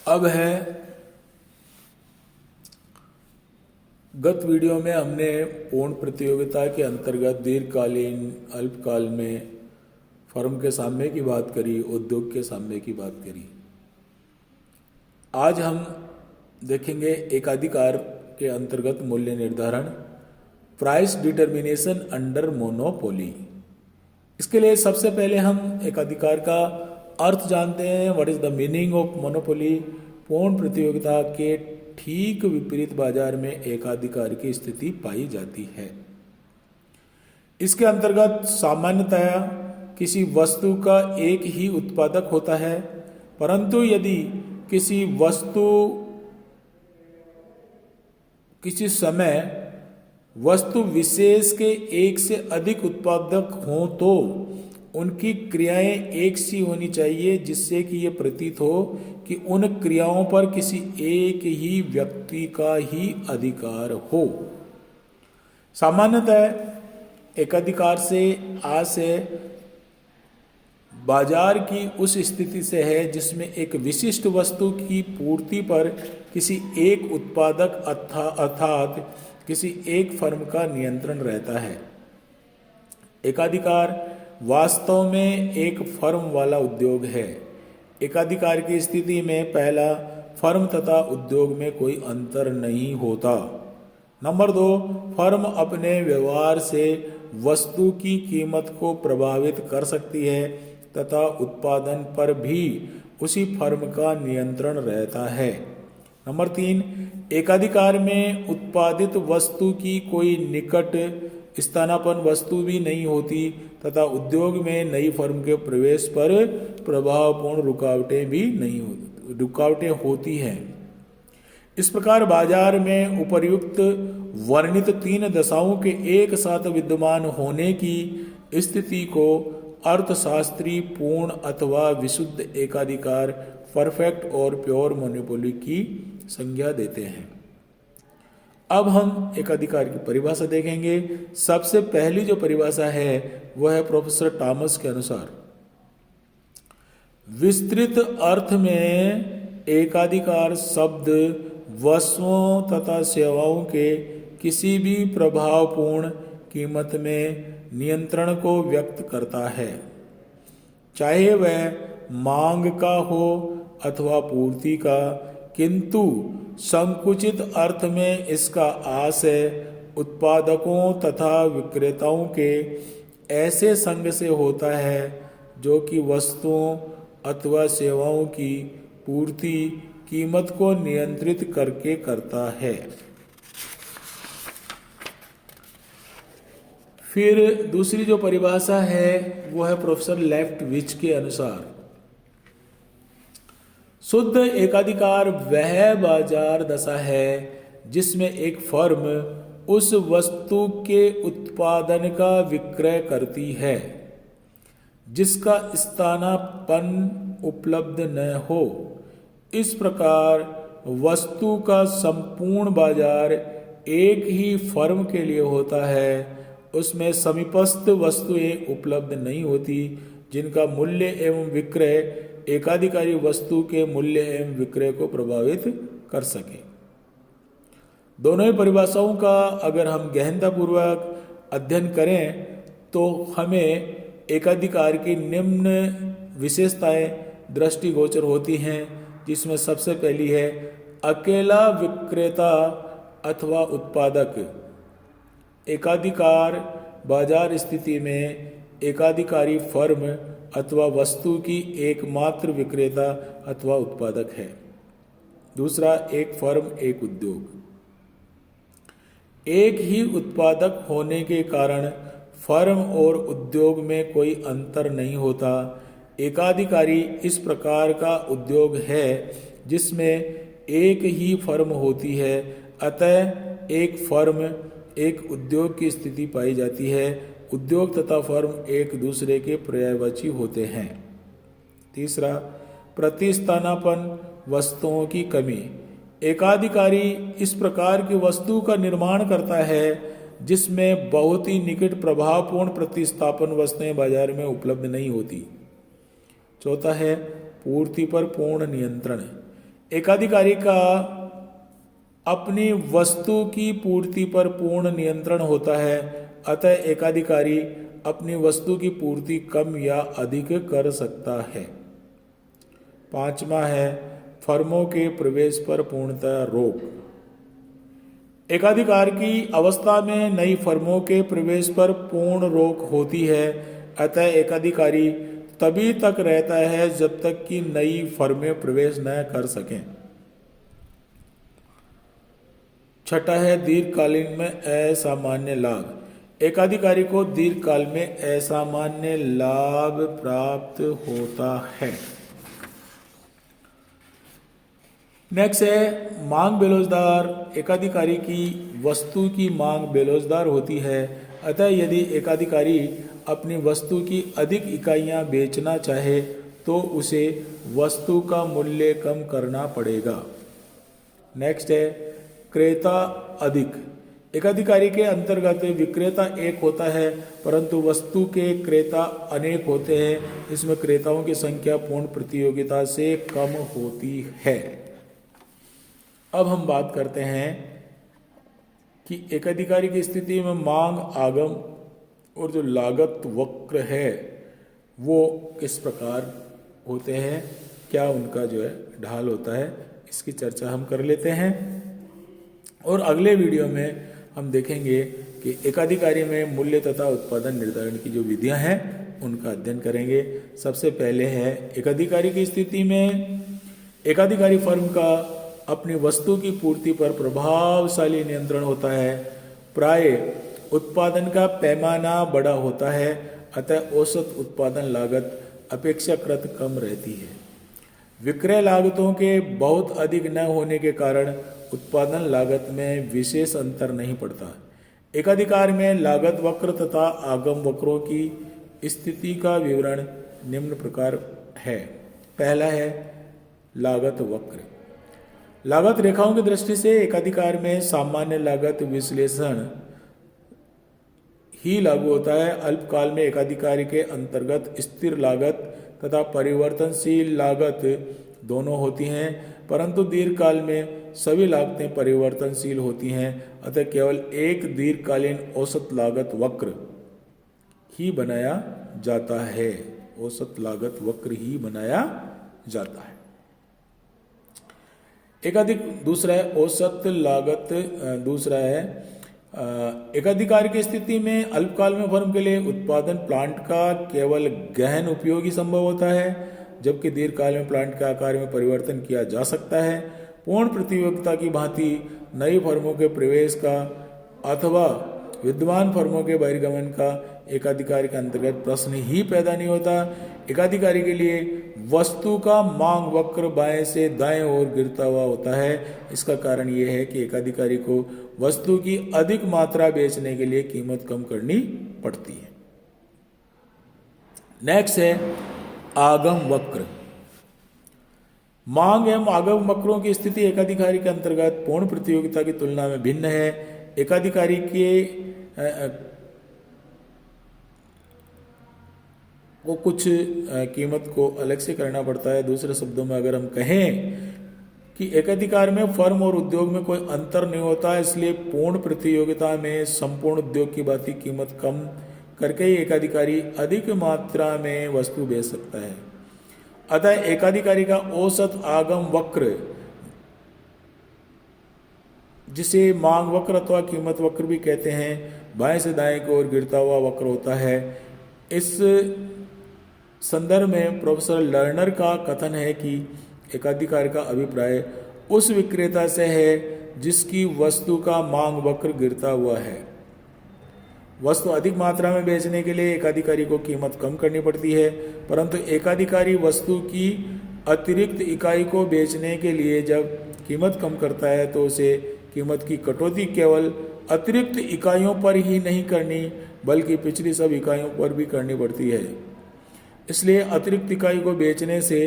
अब है, गत वीडियो में हमने पूर्ण प्रतियोगिता के अंतर्गत दीर्घकालीन अल्पकाल में फर्म के साम्य की बात करी, उद्योग के साम्य की बात करी। आज हम देखेंगे एकाधिकार के अंतर्गत मूल्य निर्धारण, प्राइस डिटर्मिनेशन अंडर मोनोपोली। इसके लिए सबसे पहले हम एकाधिकार का अर्थ जानते हैं। What is the meaning of monopoly. पूर्ण प्रतियोगिता के ठीक विपरीत बाजार में एकाधिकार की स्थिति पाई जाती है। इसके अंतर्गत सामान्यतया किसी वस्तु का एक ही उत्पादक होता है, परंतु यदि किसी वस्तु किसी समय वस्तु विशेष के एक से अधिक उत्पादक हों तो उनकी क्रियाएं एक सी होनी चाहिए, जिससे कि ये प्रतीत हो कि उन क्रियाओं पर किसी एक ही व्यक्ति का ही अधिकार हो। सामान्यतः एकाधिकार से आशय बाजार की उस स्थिति से है जिसमें एक विशिष्ट वस्तु की पूर्ति पर किसी एक उत्पादक अर्थात किसी एक फर्म का नियंत्रण रहता है। एकाधिकार वास्तव में एक फर्म वाला उद्योग है। एकाधिकार की स्थिति में पहला, फर्म तथा उद्योग में कोई अंतर नहीं होता। नंबर 2, फर्म अपने व्यवहार से वस्तु की कीमत को प्रभावित कर सकती है तथा उत्पादन पर भी उसी फर्म का नियंत्रण रहता है। नंबर 3, एकाधिकार में उत्पादित वस्तु की कोई निकट स्थानापन्न वस्तु भी नहीं होती तथा उद्योग में नई फर्म के प्रवेश पर प्रभावपूर्ण रुकावटें होती हैं। इस प्रकार बाजार में उपर्युक्त वर्णित 3 दशाओं के एक साथ विद्यमान होने की स्थिति को अर्थशास्त्री पूर्ण अथवा विशुद्ध एकाधिकार, परफेक्ट और प्योर मोनोपोली की संज्ञा देते हैं। अब हम एकाधिकार की परिभाषा देखेंगे। सबसे पहली जो परिभाषा है वह है प्रोफेसर टॉमस के अनुसार, विस्तृत अर्थ में एकाधिकार शब्द वस्तुओं तथा सेवाओं के किसी भी प्रभावपूर्ण कीमत में नियंत्रण को व्यक्त करता है, चाहे वह मांग का हो अथवा पूर्ति का, किंतु संकुचित अर्थ में इसका आशय उत्पादकों तथा विक्रेताओं के ऐसे संघ से होता है जो कि वस्तुओं अथवा सेवाओं की पूर्ति कीमत को नियंत्रित करके करता है। फिर दूसरी जो परिभाषा है वो है प्रोफेसर लेफ्टविच के अनुसार, शुद्ध एकाधिकार वह बाजार दशा है जिसमें एक फर्म उस वस्तु के उत्पादन का विक्रय करती है जिसका स्थानापन्न उपलब्ध न हो। इस प्रकार वस्तु का संपूर्ण बाजार एक ही फर्म के लिए होता है, उसमें समीपस्थ वस्तुएं उपलब्ध नहीं होती जिनका मूल्य एवं विक्रय एकाधिकारी वस्तु के मूल्य एवं विक्रय को प्रभावित कर सके। दोनों ही परिभाषाओं का अगर हम गहनतापूर्वक अध्ययन करें तो हमें एकाधिकार की निम्न विशेषताएं दृष्टिगोचर होती हैं, जिसमें सबसे पहली है अकेला विक्रेता अथवा उत्पादक। एकाधिकार बाजार स्थिति में एकाधिकारी फर्म अथवा वस्तु की एकमात्र विक्रेता अथवा उत्पादक है। दूसरा, एक फर्म एक उद्योग। एक ही उत्पादक होने के कारण फर्म और उद्योग में कोई अंतर नहीं होता। एकाधिकारी इस प्रकार का उद्योग है जिसमें एक ही फर्म होती है, अतः एक फर्म एक उद्योग की स्थिति पाई जाती है। उद्योग तथा फर्म एक दूसरे के पर्यायवाची होते हैं। तीसरा, प्रतिस्थानापन्न वस्तुओं की कमी। एकाधिकारी इस प्रकार की वस्तु का निर्माण करता है जिसमें बहुत ही निकट प्रभावपूर्ण प्रतिस्थापन वस्तुएं बाजार में उपलब्ध नहीं होती। चौथा है पूर्ति पर पूर्ण नियंत्रण। एकाधिकारी का अपनी वस्तु की पूर्ति पर पूर्ण नियंत्रण होता है, अतः एकाधिकारी अपनी वस्तु की पूर्ति कम या अधिक कर सकता है। पांचवा है फर्मों के प्रवेश पर पूर्णतः रोक। एकाधिकार की अवस्था में नई फर्मों के प्रवेश पर पूर्ण रोक होती है, अतः एकाधिकारी तभी तक रहता है जब तक कि नई फर्में प्रवेश न कर सकें। छठा है दीर्घकालीन में असामान्य लाभ। एकाधिकारी को दीर्घकाल में असामान्य लाभ प्राप्त होता है। नेक्स्ट है मांग बेरोजगार। एकाधिकारी की वस्तु की मांग बेरोजगार होती है, अतः यदि एकाधिकारी अपनी वस्तु की अधिक इकाइयां बेचना चाहे तो उसे वस्तु का मूल्य कम करना पड़ेगा। नेक्स्ट है क्रेता अधिक। एकाधिकारी के अंतर्गत विक्रेता एक होता है परंतु वस्तु के क्रेता अनेक होते हैं। इसमें क्रेताओं की संख्या पूर्ण प्रतियोगिता से कम होती है। अब हम बात करते हैं कि एकाधिकारी की स्थिति में मांग आगम और जो लागत वक्र है वो किस प्रकार होते हैं, क्या उनका जो है ढाल होता है, इसकी चर्चा हम कर लेते हैं। और अगले वीडियो में हम देखेंगे कि एकाधिकारी में मूल्य तथा उत्पादन निर्धारण की जो विधियां हैं उनका अध्ययन करेंगे। सबसे पहले है एकाधिकारी की स्थिति में एकाधिकारी फर्म का अपनी वस्तु की पूर्ति पर प्रभावशाली नियंत्रण होता है। प्राय उत्पादन का पैमाना बड़ा होता है, अतः औसत उत्पादन लागत अपेक्षाकृत कम रहती है। विक्रय लागतों के बहुत अधिक न होने के कारण उत्पादन लागत में विशेष अंतर नहीं पड़ता। एकाधिकार में लागत वक्र तथा आगम वक्रों की स्थिति का विवरण निम्न प्रकार है। पहला है लागत वक्र। लागत रेखाओं की दृष्टि से एकाधिकार में सामान्य लागत विश्लेषण ही लागू होता है। अल्पकाल में एकाधिकारी के अंतर्गत स्थिर लागत तथा परिवर्तनशील लागत दोनों होती हैं, परंतु दीर्घकाल में सभी लागतें परिवर्तनशील होती हैं, अतः केवल एक दीर्घकालीन औसत लागत वक्र ही बनाया जाता है। औसत लागत वक्र ही बनाया जाता है। दूसरा है औसत लागत। दूसरा है एकाधिकार की स्थिति में अल्पकाल में फर्म के लिए उत्पादन प्लांट का केवल गहन उपयोग ही संभव होता है, जबकि दीर्घकाल में प्लांट के आकार में परिवर्तन किया जा सकता है। पूर्ण प्रतियोगिता की भांति नई फर्मों के प्रवेश का अथवा विद्यमान फर्मों के बहिर्गमन का एकाधिकारी के अंतर्गत प्रश्न ही पैदा नहीं होता। एकाधिकारी के लिए वस्तु का मांग वक्र बाएं से दाएं ओर गिरता हुआ होता है। इसका कारण यह है कि एकाधिकारी को वस्तु की अधिक मात्रा बेचने के लिए कीमत कम करनी पड़ती है। नेक्स्ट है आगम वक्र। मांग एवं आगम वक्रों की स्थिति एकाधिकारी के अंतर्गत पूर्ण प्रतियोगिता की तुलना में भिन्न है। एकाधिकारी के को कुछ कीमत को अलग से करना पड़ता है। दूसरे शब्दों में अगर हम कहें कि एकाधिकार में फर्म और उद्योग में कोई अंतर नहीं होता, इसलिए पूर्ण प्रतियोगिता में संपूर्ण उद्योग की भांति कीमत कम करके ही एकाधिकारी अधिक मात्रा में वस्तु बेच सकता है। अतः एकाधिकारी का औसत आगम वक्र, जिसे मांग वक्र अथवा कीमत वक्र भी कहते हैं, बाएं से दाएं की ओर गिरता हुआ वक्र होता है। इस संदर्भ में प्रोफेसर लर्नर का कथन है कि एकाधिकार का अभिप्राय उस विक्रेता से है जिसकी वस्तु का मांग वक्र गिरता हुआ है। वस्तु अधिक मात्रा में बेचने के लिए एकाधिकारी को कीमत कम करनी पड़ती है, परंतु एकाधिकारी वस्तु की अतिरिक्त इकाई को बेचने के लिए जब कीमत कम करता है तो उसे कीमत की कटौती केवल अतिरिक्त इकाइयों पर ही नहीं करनी बल्कि पिछली सब इकाइयों पर भी करनी पड़ती है। इसलिए अतिरिक्त इकाई को बेचने से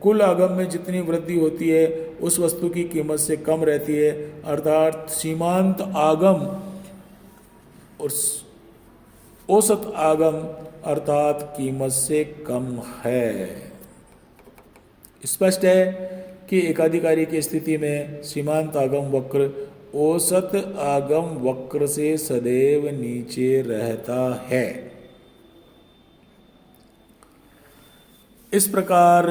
कुल आगम में जितनी वृद्धि होती है उस वस्तु की कीमत से कम रहती है, अर्थात सीमांत आगम और औसत आगम अर्थात कीमत से कम है। स्पष्ट है कि एकाधिकारी की स्थिति में सीमांत आगम वक्र औसत आगम वक्र से सदैव नीचे रहता है। इस प्रकार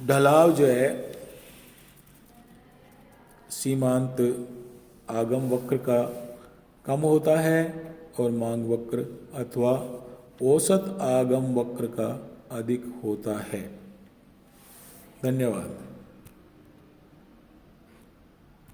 ढलाव जो है सीमांत आगम वक्र का कम होता है और मांग वक्र अथवा औसत आगम वक्र का अधिक होता है। धन्यवाद।